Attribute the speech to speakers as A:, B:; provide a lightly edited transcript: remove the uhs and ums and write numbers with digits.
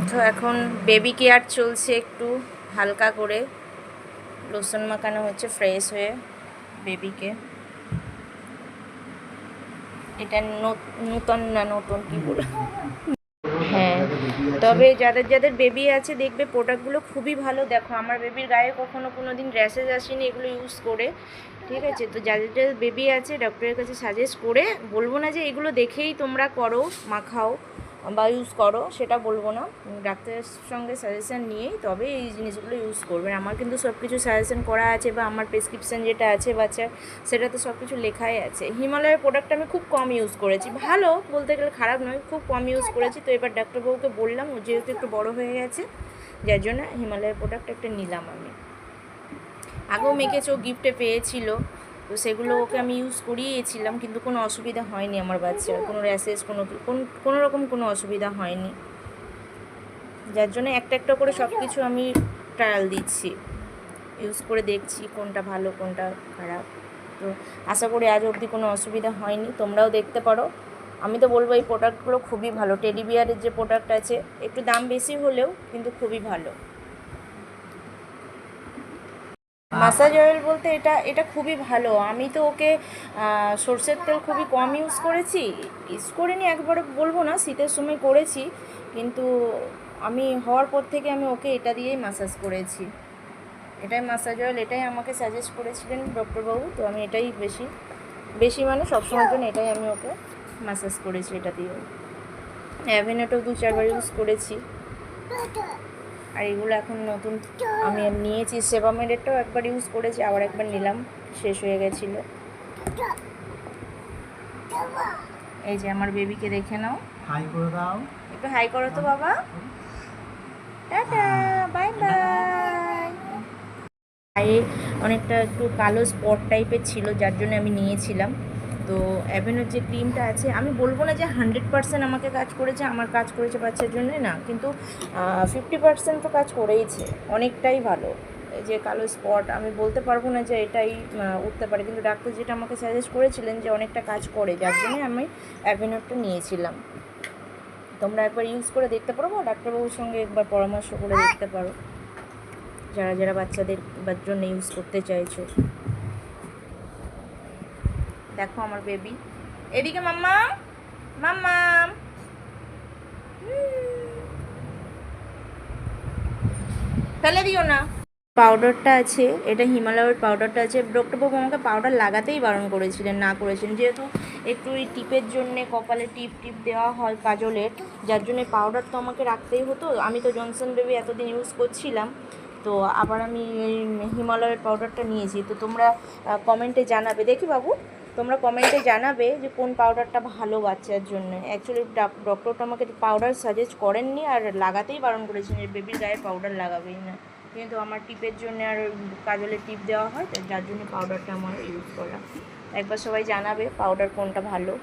A: তো এখন baby care চলছে, একটু হালকা করে লোশন মাখানো হচ্ছে ফ্রেশ হয়ে বেবিকে। এটা নতুন না, নতুন কি বলে, হ্যাঁ। তবে যাদের যাদের বেবি আছে দেখবে প্রোডাক্টগুলো খুবই ভালো। দেখো আমার বেবির গায়ে কখনো কোনো দিন র্যাশেজ আসেনি এগুলো ইউজ করে, ঠিক আছে? তো যাদের যাদের বেবি আছে ডক্টরের কাছে সাজেস্ট করে, বলবো না যে এগুলো দেখেই তোমরা করো, মাখাও বা ইউজ করো, সেটা বলবো না। ডাক্তারের সঙ্গে সাজেশান নিয়েই তবে এই জিনিসগুলো ইউজ করবেন। আমার কিন্তু সব কিছু সাজেশান করা আছে, বা আমার প্রেসক্রিপশান যেটা আছে বাচ্চার, সেটাতে সব কিছু লেখাই আছে। হিমালয়ের প্রোডাক্ট আমি খুব কম ইউজ করেছি, ভালো বলতে গেলে খারাপ নয়, খুব কম ইউজ করেছি। তো এবার ডাক্তারবাবুকে বললাম, যেহেতু একটু বড় হয়ে গেছে, যার জন্য হিমালয়ের প্রোডাক্ট একটা নিলাম আমি। আগেও মেকেছে, ও গিফটে পেয়েছিল, তো সেগুলো ওকে আমি ইউজ করিয়েছিলাম, কিন্তু কোনো অসুবিধা হয়নি আমার বাচ্চার, কোনো র্যাশেস কোনো রকম কোনো অসুবিধা হয়নি। যার জন্য একটা একটা করে সব কিছু আমি ট্রায়াল দিচ্ছি, ইউজ করে দেখছি কোনটা ভালো কোনটা খারাপ। তো আশা করি আজ অবধি কোনো অসুবিধা হয়নি, তোমরাও দেখতে পারো। আমি তো বলবো এই প্রোডাক্টগুলো খুবই ভালো। টেডি বিয়ারের যে প্রোডাক্ট আছে একটু দাম বেশি হলেও কিন্তু খুবই ভালো। মাসাজ অয়েল বলতে এটা এটা খুবই ভালো। আমি তো ওকে সর্ষের তেল খুবই কম ইউজ করেছি, ইউজ করিনি একবারও বলবো না, শীতের সময় করেছি, কিন্তু আমি হওয়ার পর থেকে আমি ওকে এটা দিয়েই মাসাজ করেছি। এটাই মাসাজ অয়েল, এটাই আমাকে সাজেস্ট করেছিলেন ডক্টরবাবু, তো আমি এটাই বেশি বেশি মানে সবসময়ের জন্য এটাই আমি ওকে মাসাজ করেছি, এটা দিয়ে। অ্যাভেনেটও 2-4 বার ইউজ করেছি। আর এগুলো এখন নতুন আমি নিয়েছি, সেবামেডেরটাও একবার ইউজ করেছি, আবার একবার নিলাম, শেষ হয়ে গেছিলো। এই যে আমার বেবিকে দেখে নাও,
B: হাই করে দাও,
A: একটু হাই করো তো বাবা, টাটা, বাই বাই। গায়ে অনেকটা একটু কালো স্পট টাইপের ছিল, যার জন্য আমি নিয়েছিলাম। তো অ্যাভেনোর যে ক্রিমটা আছে, আমি বলবো না যে 100% আমাকে কাজ করেছে, আমার কাজ করেছে বাচ্চার জন্য না, কিন্তু 50% তো কাজ করেইছে, অনেকটাই ভালো। এই যে কালো স্পট, আমি বলতে পারবো না যে এটাই উঠতে পারে, কিন্তু ডাক্তার যেটা আমাকে সাজেস্ট করেছিলেন যে অনেকটা কাজ করে, যার জন্যই আমি অ্যাভেনোরটা নিয়েছিলাম। তোমরা একবার ইউজ করে দেখতে পারো, বা ডাক্তারবাবুর সঙ্গে একবার পরামর্শ করে দেখতে পারো, যারা যারা বাচ্চাদের জন্য ইউজ করতে চাইছো। দেখো আমার বেবি, এদিকে মাম্মা, মাম্মা, ফেলে দিও না। পাউডারটা আছে, এটা হিমালয়ের পাউডারটা আছে। ডক্টরবাবু আমাকে পাউডার লাগাতেই বারণ করেছিলেন, না করেছেন, যেহেতু একটু ওই টিপের জন্যে কপালে টিপ টিপ দেওয়া হয় কাজলের, যার জন্যে পাউডার তো আমাকে রাখতেই হতো। আমি তো জনসন বেবি এতদিন ইউজ করছিলাম, তো আবার আমি এই হিমালয়ের পাউডারটা নিয়েছি। তো তোমরা কমেন্টে জানাবে, দেখি বাবু, তোমরা কমেন্টে জানাবে যে কোন পাউডারটা ভালো বাচ্চার জন্য। অ্যাকচুয়ালি ডক্টরটা আমাকে পাউডার সাজেস্ট করেননি, আর লাগাতেই বারণ করেছেন যে বেবির গায়ে পাউডার লাগাবেই না, কিন্তু আমার টিপের জন্য আর কাজলের টিপ দেওয়া হয়, যার জন্য পাউডারটা আমার ইউজ করা। একবার সবাই জানাবে পাউডার কোনটা ভালো।